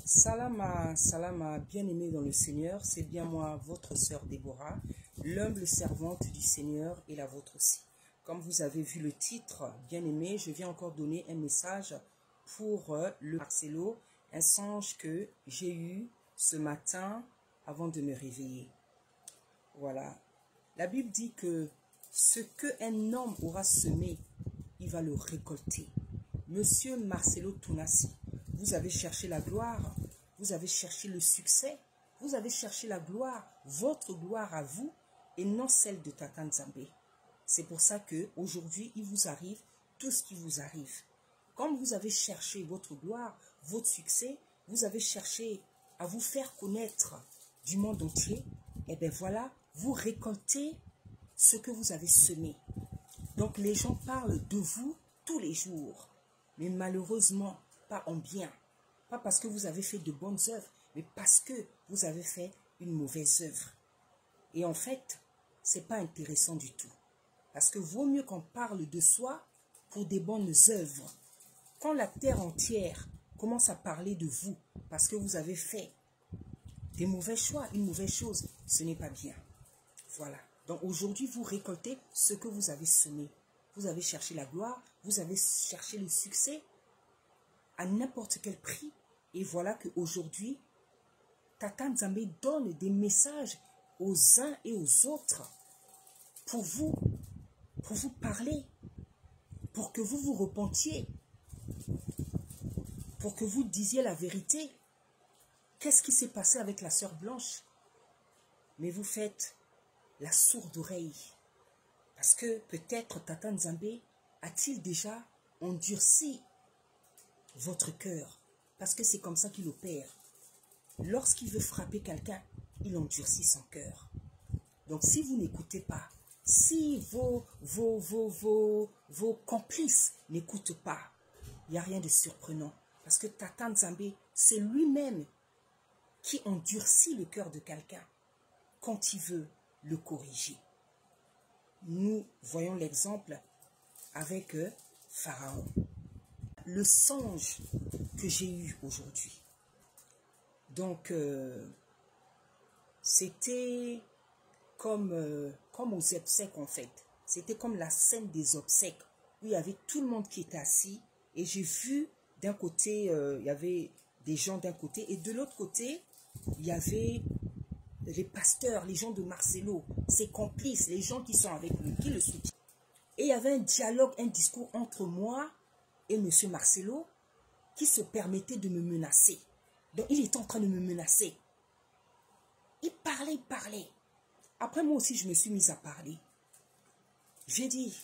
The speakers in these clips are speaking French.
Salama, bien-aimé dans le Seigneur, c'est bien moi, votre sœur Déborah, l'humble servante du Seigneur et la vôtre aussi. Comme vous avez vu le titre, bien-aimé, je viens encore donner un message pour le Marcelo, un songe que j'ai eu ce matin avant de me réveiller. Voilà, la Bible dit que ce qu'un homme aura semé, il va le récolter. Monsieur Marcelo Tounassi, vous avez cherché la gloire, vous avez cherché le succès, vous avez cherché la gloire, votre gloire à vous et non celle de Tata Nzambe. C'est pour ça qu'aujourd'hui, il vous arrive tout ce qui vous arrive. Comme vous avez cherché votre gloire, votre succès, vous avez cherché à vous faire connaître du monde entier, et bien voilà, vous récoltez ce que vous avez semé. Donc les gens parlent de vous tous les jours, mais malheureusement, pas en bien. Pas parce que vous avez fait de bonnes œuvres, mais parce que vous avez fait une mauvaise œuvre. Et en fait, ce n'est pas intéressant du tout. Parce que vaut mieux qu'on parle de soi pour des bonnes œuvres. Quand la terre entière commence à parler de vous, parce que vous avez fait des mauvais choix, une mauvaise chose, ce n'est pas bien. Voilà. Donc aujourd'hui, vous récoltez ce que vous avez semé. Vous avez cherché la gloire, vous avez cherché le succès à n'importe quel prix. Et voilà qu'aujourd'hui, Tata Nzambe donne des messages aux uns et aux autres pour vous parler, pour que vous vous repentiez, pour que vous disiez la vérité. Qu'est-ce qui s'est passé avec la sœur Blanche? Mais vous faites la sourde oreille. Parce que peut-être Tata Nzambe a-t-il déjà endurci votre cœur? Parce que c'est comme ça qu'il opère. Lorsqu'il veut frapper quelqu'un, il endurcit son cœur. Donc si vous n'écoutez pas, si vos complices n'écoutent pas, il n'y a rien de surprenant. Parce que Tata Nzambe, c'est lui-même qui endurcit le cœur de quelqu'un quand il veut le corriger. Nous voyons l'exemple avec Pharaon. Le songe que j'ai eu aujourd'hui. Donc, c'était comme aux obsèques en fait. C'était comme la scène des obsèques où il y avait tout le monde qui était assis. Et j'ai vu d'un côté, il y avait des gens d'un côté. Et de l'autre côté, il y avait les pasteurs, les gens de Marcelo, ses complices, les gens qui sont avec lui, qui le soutiennent. Et il y avait un dialogue, un discours entre moi et M. Marcelo qui se permettait de me menacer. Donc, il était en train de me menacer. Il parlait. Après, moi aussi, je me suis mise à parler. J'ai dit,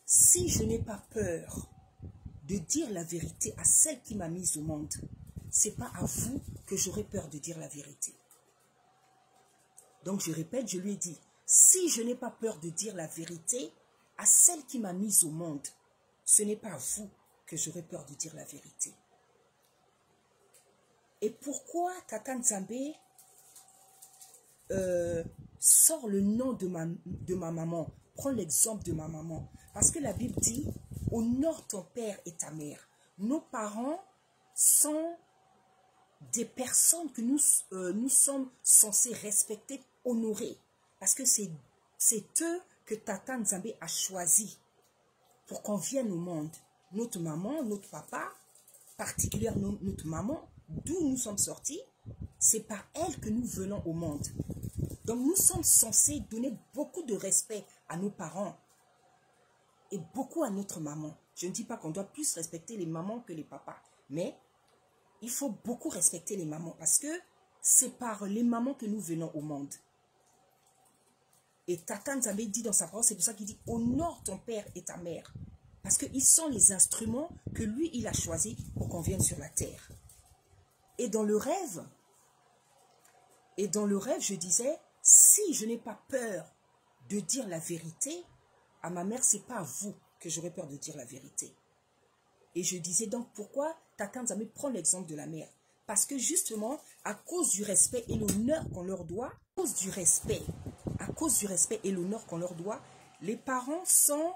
si je n'ai pas peur de dire la vérité à celle qui m'a mise au monde, ce n'est pas à vous que j'aurai peur de dire la vérité. Donc, je répète, je lui ai dit, si je n'ai pas peur de dire la vérité à celle qui m'a mise au monde, ce n'est pas à vous que j'aurai peur de dire la vérité. Et pourquoi Tata Nzambe sort le nom de ma maman? Prends l'exemple de ma maman. Parce que la Bible dit, honore ton père et ta mère. Nos parents sont des personnes que nous sommes censés respecter, honorer. Parce que c'est eux que Tata Nzambe a choisi pour qu'on vienne au monde. Notre maman, notre papa, particulièrement notre maman, d'où nous sommes sortis, c'est par elle que nous venons au monde. Donc nous sommes censés donner beaucoup de respect à nos parents et beaucoup à notre maman. Je ne dis pas qu'on doit plus respecter les mamans que les papas, mais il faut beaucoup respecter les mamans parce que c'est par les mamans que nous venons au monde. Et Tata Nzambe dit dans sa parole, c'est pour ça qu'il dit honore ton père et ta mère. Parce qu'ils sont les instruments que lui, il a choisis pour qu'on vienne sur la terre. Et dans le rêve, je disais, si je n'ai pas peur de dire la vérité à ma mère, ce n'est pas à vous que j'aurais peur de dire la vérité. Et je disais donc pourquoi Tata Nzambe prend l'exemple de la mère. Parce que justement, à cause du respect et l'honneur qu'on leur doit, à cause du respect et l'honneur qu'on leur doit, les parents sont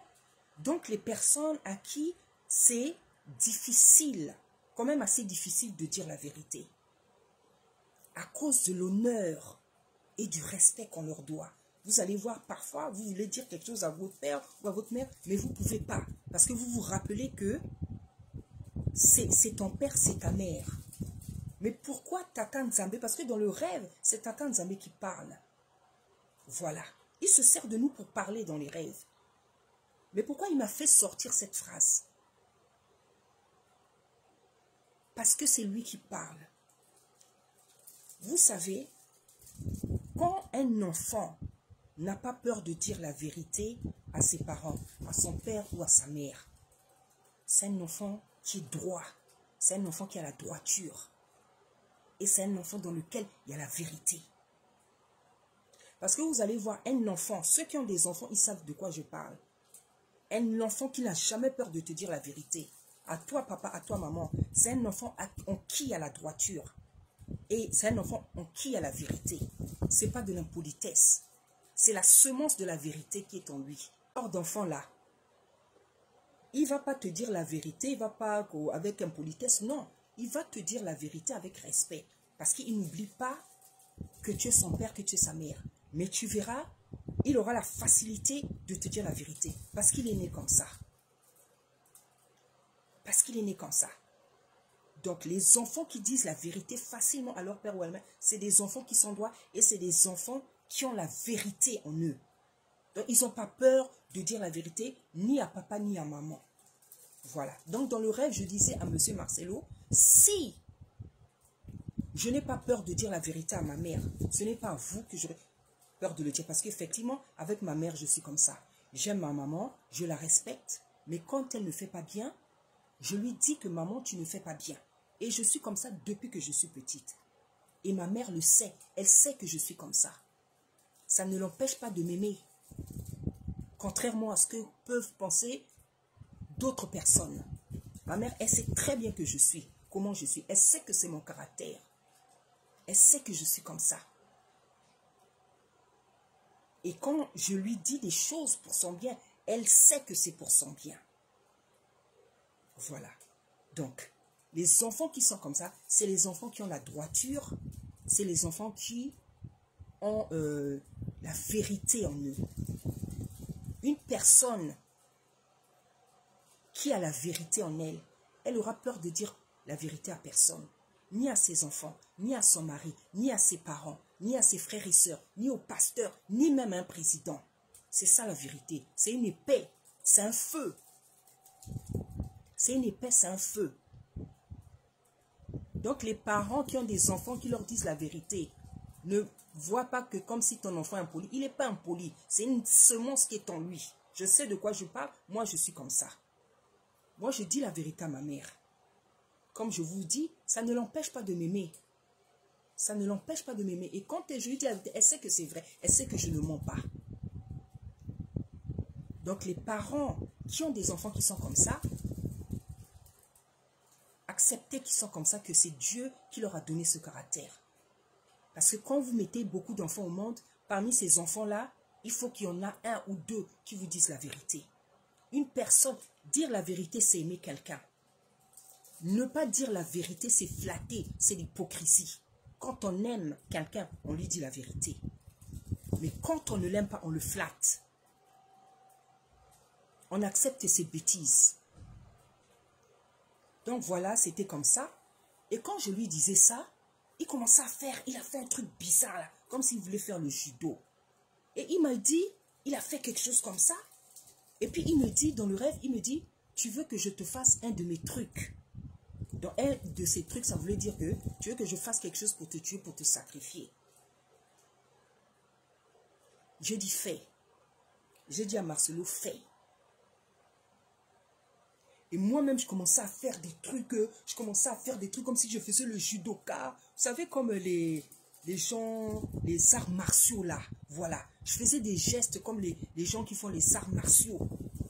donc les personnes à qui c'est difficile quand même assez difficile de dire la vérité. À cause de l'honneur et du respect qu'on leur doit. Vous allez voir, parfois, vous voulez dire quelque chose à votre père ou à votre mère, mais vous ne pouvez pas. Parce que vous vous rappelez que c'est ton père, c'est ta mère. Mais pourquoi Tata Nzambe? Parce que dans le rêve, c'est Tata Nzambe qui parle. Voilà. Il se sert de nous pour parler dans les rêves. Mais pourquoi il m'a fait sortir cette phrase? Parce que c'est lui qui parle. Vous savez, quand un enfant n'a pas peur de dire la vérité à ses parents, à son père ou à sa mère, c'est un enfant qui est droit. C'est un enfant qui a la droiture. Et c'est un enfant dans lequel il y a la vérité. Parce que vous allez voir un enfant, ceux qui ont des enfants, ils savent de quoi je parle. Un enfant qui n'a jamais peur de te dire la vérité. À toi papa, à toi maman, c'est un enfant en qui il y a la droiture. Et c'est un enfant en qui il y a la vérité. Ce n'est pas de l'impolitesse. C'est la semence de la vérité qui est en lui. Hors d'enfant là, il ne va pas te dire la vérité, il ne va pas avec impolitesse, non. Il va te dire la vérité avec respect. Parce qu'il n'oublie pas que tu es son père, que tu es sa mère. Mais tu verras, il aura la facilité de te dire la vérité. Parce qu'il est né comme ça. Parce qu'il est né comme ça. Donc, les enfants qui disent la vérité facilement à leur père ou à leur mère, c'est des enfants qui sont droits et c'est des enfants qui ont la vérité en eux. Donc, ils n'ont pas peur de dire la vérité ni à papa ni à maman. Voilà. Donc, dans le rêve, je disais à monsieur Marcelo, si je n'ai pas peur de dire la vérité à ma mère, ce n'est pas à vous que j'aurais peur de le dire. Parce qu'effectivement, avec ma mère, je suis comme ça. J'aime ma maman, je la respecte, mais quand elle ne fait pas bien, je lui dis que maman, tu ne fais pas bien. Et je suis comme ça depuis que je suis petite. Et ma mère le sait. Elle sait que je suis comme ça. Ça ne l'empêche pas de m'aimer. Contrairement à ce que peuvent penser d'autres personnes. Ma mère, elle sait très bien que je suis, comment je suis. Elle sait que c'est mon caractère. Elle sait que je suis comme ça. Et quand je lui dis des choses pour son bien, elle sait que c'est pour son bien. Voilà. Donc, les enfants qui sont comme ça, c'est les enfants qui ont la droiture, c'est les enfants qui ont la vérité en eux. Une personne qui a la vérité en elle, elle aura peur de dire la vérité à personne. Ni à ses enfants, ni à son mari, ni à ses parents, ni à ses frères et sœurs, ni au pasteur, ni même à un président. C'est ça la vérité. C'est une épée, c'est un feu. C'est une épée, c'est un feu. Donc les parents qui ont des enfants qui leur disent la vérité ne voient pas que comme si ton enfant est impoli. Il n'est pas impoli, c'est une semence qui est en lui. Je sais de quoi je parle, moi je suis comme ça. Moi je dis la vérité à ma mère. Comme je vous dis, ça ne l'empêche pas de m'aimer. Ça ne l'empêche pas de m'aimer. Et quand je lui dis la vérité, elle sait que c'est vrai, elle sait que je ne mens pas. Donc les parents qui ont des enfants qui sont comme ça, acceptez qu'ils sont comme ça, que c'est Dieu qui leur a donné ce caractère. Parce que quand vous mettez beaucoup d'enfants au monde, parmi ces enfants-là, il faut qu'il y en a un ou deux qui vous disent la vérité. Une personne, dire la vérité, c'est aimer quelqu'un. Ne pas dire la vérité, c'est flatter, c'est l'hypocrisie. Quand on aime quelqu'un, on lui dit la vérité. Mais quand on ne l'aime pas, on le flatte. On accepte ses bêtises. Donc voilà, c'était comme ça. Et quand je lui disais ça, il commençait à faire, il a fait un truc bizarre là, comme s'il voulait faire le judo. Et il m'a dit, il a fait quelque chose comme ça. Et puis il me dit, dans le rêve, il me dit, tu veux que je te fasse un de mes trucs. Dans un de ces trucs, ça voulait dire que tu veux que je fasse quelque chose pour te tuer, pour te sacrifier. Je dis fais. J'ai dit à Marcelo, fais. Et moi-même, je commençais à faire des trucs, comme si je faisais le judoka. Vous savez, comme les gens, les arts martiaux là. Voilà. Je faisais des gestes comme les gens qui font les arts martiaux.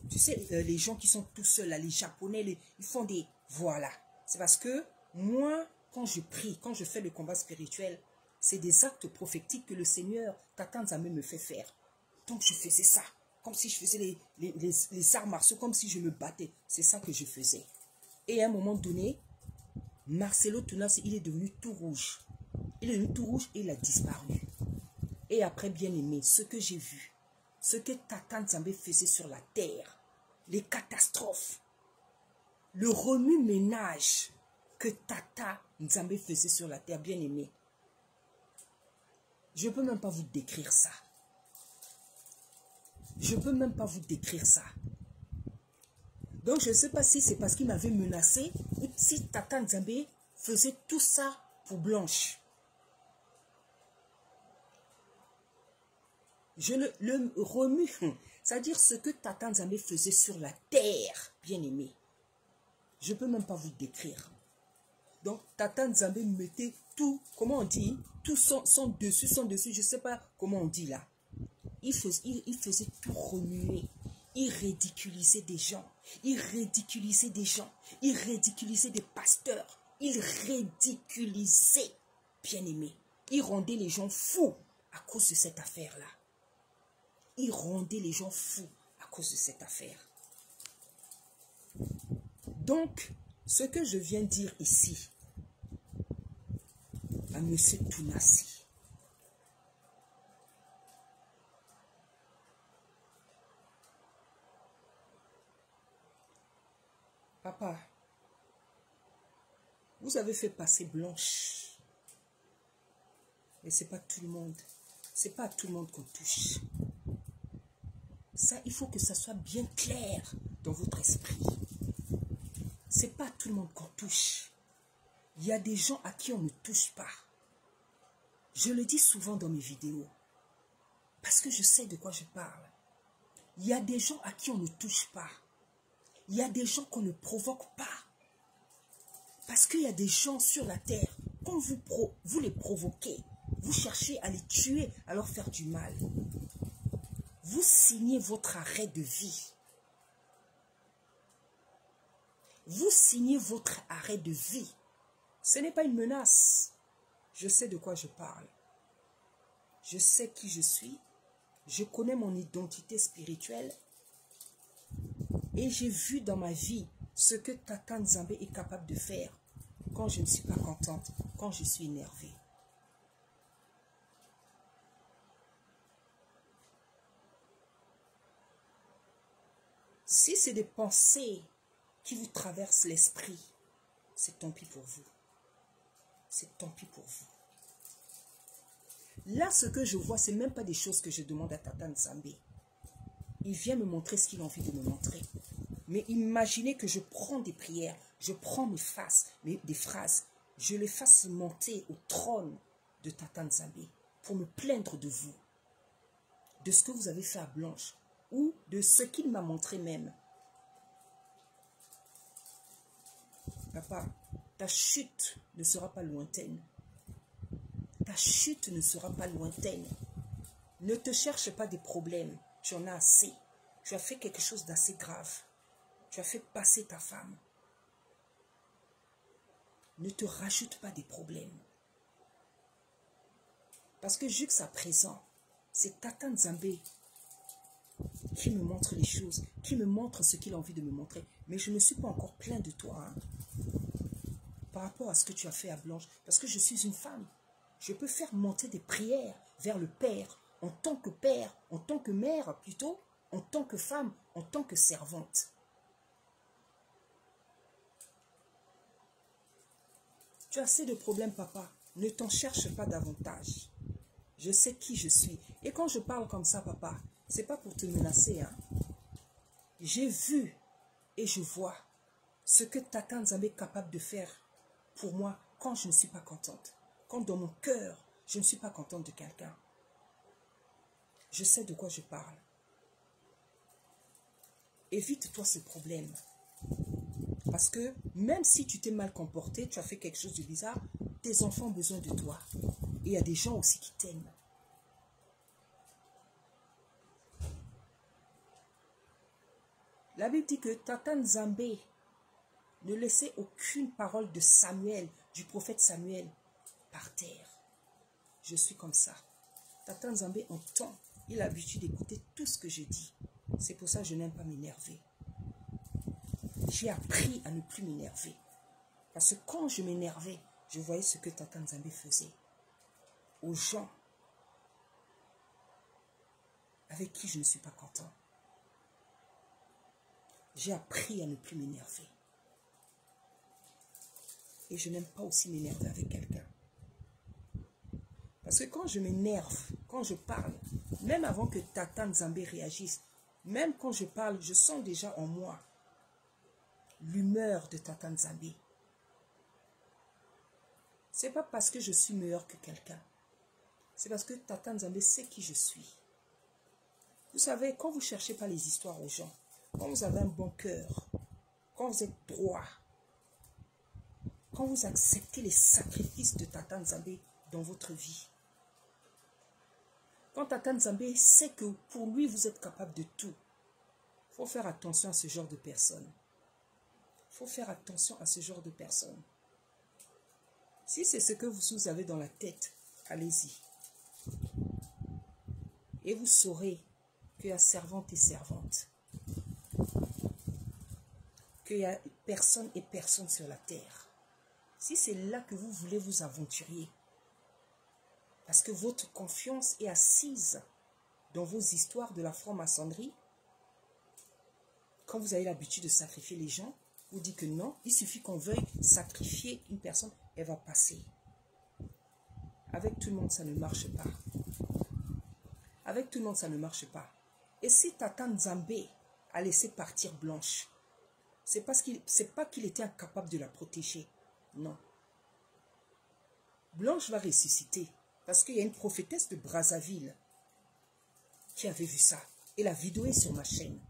Tu sais, les gens qui sont tout seuls là, les Japonais, ils font des... Voilà. C'est parce que moi, quand je prie, quand je fais le combat spirituel, c'est des actes prophétiques que le Seigneur, Tata Nzambe me fait faire. Donc je faisais ça. Comme si je faisais les arts martiaux, comme si je me battais. C'est ça que je faisais. Et à un moment donné, Marcelo Tunasi, il est devenu tout rouge. Il est devenu tout rouge et il a disparu. Et après, bien aimé, ce que j'ai vu, ce que Tata Nzambe faisait sur la terre, les catastrophes, le remue-ménage que Tata Nzambe faisait sur la terre, bien aimé. Je ne peux même pas vous décrire ça. Je ne peux même pas vous décrire ça. Donc, je ne sais pas si c'est parce qu'il m'avait menacé ou si Tata Nzambe faisait tout ça pour Blanche. Je le remue. C'est-à-dire ce que Tata Nzambe faisait sur la terre, bien aimé. Je ne peux même pas vous décrire. Donc, Tata Nzambe mettait tout, comment on dit, tout son dessus, je ne sais pas comment on dit là. Il faisait tout remuer. Il ridiculisait des gens. Il ridiculisait des gens. Il ridiculisait des pasteurs. Il ridiculisait, bien aimé. Il rendait les gens fous à cause de cette affaire-là. Il rendait les gens fous à cause de cette affaire. Donc, ce que je viens dire ici à M. Tunasi, papa, vous avez fait passer Blanche. Mais ce n'est pas tout le monde. Ce n'est pas à tout le monde qu'on touche. Ça, il faut que ça soit bien clair dans votre esprit. Ce n'est pas à tout le monde qu'on touche. Il y a des gens à qui on ne touche pas. Je le dis souvent dans mes vidéos. Parce que je sais de quoi je parle. Il y a des gens à qui on ne touche pas. Il y a des gens qu'on ne provoque pas. Parce qu'il y a des gens sur la terre, quand vous les provoquez, vous cherchez à les tuer, à leur faire du mal. Vous signez votre arrêt de vie. Vous signez votre arrêt de vie. Ce n'est pas une menace. Je sais de quoi je parle. Je sais qui je suis. Je connais mon identité spirituelle. Et j'ai vu dans ma vie ce que Tata Nzambe est capable de faire quand je ne suis pas contente, quand je suis énervée. Si c'est des pensées qui vous traversent l'esprit, c'est tant pis pour vous. C'est tant pis pour vous. Là, ce que je vois, ce n'est même pas des choses que je demande à Tata Nzambe. Il vient me montrer ce qu'il a envie de me montrer. Mais imaginez que je prends des prières, je prends des phrases, je les fasse monter au trône de Tata Nzambe pour me plaindre de vous, de ce que vous avez fait à Blanche, ou de ce qu'il m'a montré même. Papa, ta chute ne sera pas lointaine. Ta chute ne sera pas lointaine. Ne te cherche pas des problèmes. Tu en as assez. Tu as fait quelque chose d'assez grave. Tu as fait passer ta femme. Ne te rajoute pas des problèmes. Parce que jusqu'à présent, c'est Tata Nzambe qui me montre les choses, qui me montre ce qu'il a envie de me montrer. Mais je ne suis pas encore plein de toi, hein, par rapport à ce que tu as fait à Blanche. Parce que je suis une femme. Je peux faire monter des prières vers le Père, en tant que père, en tant que mère plutôt, en tant que femme, en tant que servante. Tu as assez de problèmes, papa. Ne t'en cherche pas davantage. Je sais qui je suis. Et quand je parle comme ça, papa, c'est pas pour te menacer, hein. J'ai vu et je vois ce que Tata Nzambe est capable de faire pour moi quand je ne suis pas contente. Quand dans mon cœur, je ne suis pas contente de quelqu'un. Je sais de quoi je parle. Évite-toi ce problème. Parce que même si tu t'es mal comporté, tu as fait quelque chose de bizarre, tes enfants ont besoin de toi. Et il y a des gens aussi qui t'aiment. La Bible dit que Tata Nzambe ne laissait aucune parole de Samuel, du prophète Samuel, par terre. Je suis comme ça. Tata Nzambe entend. Il a l'habitude d'écouter tout ce que je dis. C'est pour ça que je n'aime pas m'énerver. J'ai appris à ne plus m'énerver. Parce que quand je m'énervais, je voyais ce que Tata Nzambe faisait aux gens avec qui je ne suis pas content. J'ai appris à ne plus m'énerver. Et je n'aime pas aussi m'énerver avec quelqu'un. Parce que quand je m'énerve, quand je parle, même avant que Tata Nzambe réagisse, même quand je parle, je sens déjà en moi l'humeur de Tata Nzambe. Ce n'est pas parce que je suis meilleur que quelqu'un. C'est parce que Tata Nzambe sait qui je suis. Vous savez, quand vous ne cherchez pas les histoires aux gens, quand vous avez un bon cœur, quand vous êtes droit, quand vous acceptez les sacrifices de Tata Nzambe dans votre vie, quand Tata Nzambe sait que pour lui, vous êtes capable de tout, il faut faire attention à ce genre de personnes. Il faut faire attention à ce genre de personnes. Si c'est ce que vous avez dans la tête, allez-y. Et vous saurez qu'il y a servante et servante. Qu'il y a personne et personne sur la terre. Si c'est là que vous voulez vous aventurer, parce que votre confiance est assise dans vos histoires de la franc-maçonnerie, quand vous avez l'habitude de sacrifier les gens, vous dites que non, il suffit qu'on veuille sacrifier une personne, elle va passer. Avec tout le monde, ça ne marche pas. Avec tout le monde, ça ne marche pas. Et si Tata Nzambe a laissé partir Blanche, c'est pas qu'il était incapable de la protéger. Non. Blanche va ressusciter. Parce qu'il y a une prophétesse de Brazzaville qui avait vu ça. Et la vidéo est sur ma chaîne.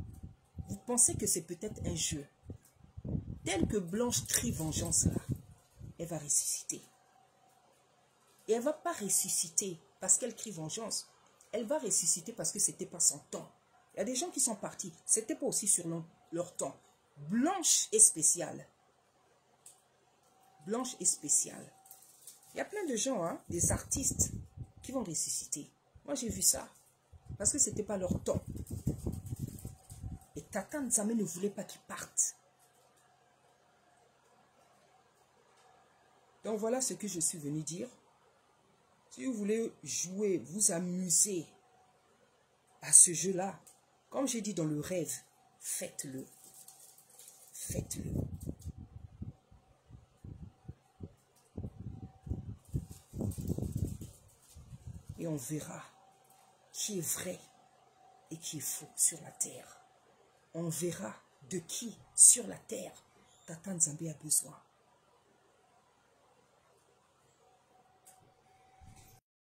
Vous pensez que c'est peut-être un jeu. Tel que Blanche crie vengeance là, elle va ressusciter. Et elle ne va pas ressusciter parce qu'elle crie vengeance. Elle va ressusciter parce que ce n'était pas son temps. Il y a des gens qui sont partis. Ce n'était pas aussi sur leur temps. Blanche est spéciale. Blanche est spéciale. Il y a plein de gens, hein, des artistes qui vont ressusciter. Moi, j'ai vu ça. Parce que ce n'était pas leur temps. Et Tata Nzambe ne voulait pas qu'ils partent. Donc, voilà ce que je suis venu dire. Si vous voulez jouer, vous amuser à ce jeu-là, comme j'ai dit dans le rêve, faites-le. Faites-le. Et on verra qui est vrai et qui est faux sur la terre. On verra de qui sur la terre Tata Nzambe a besoin.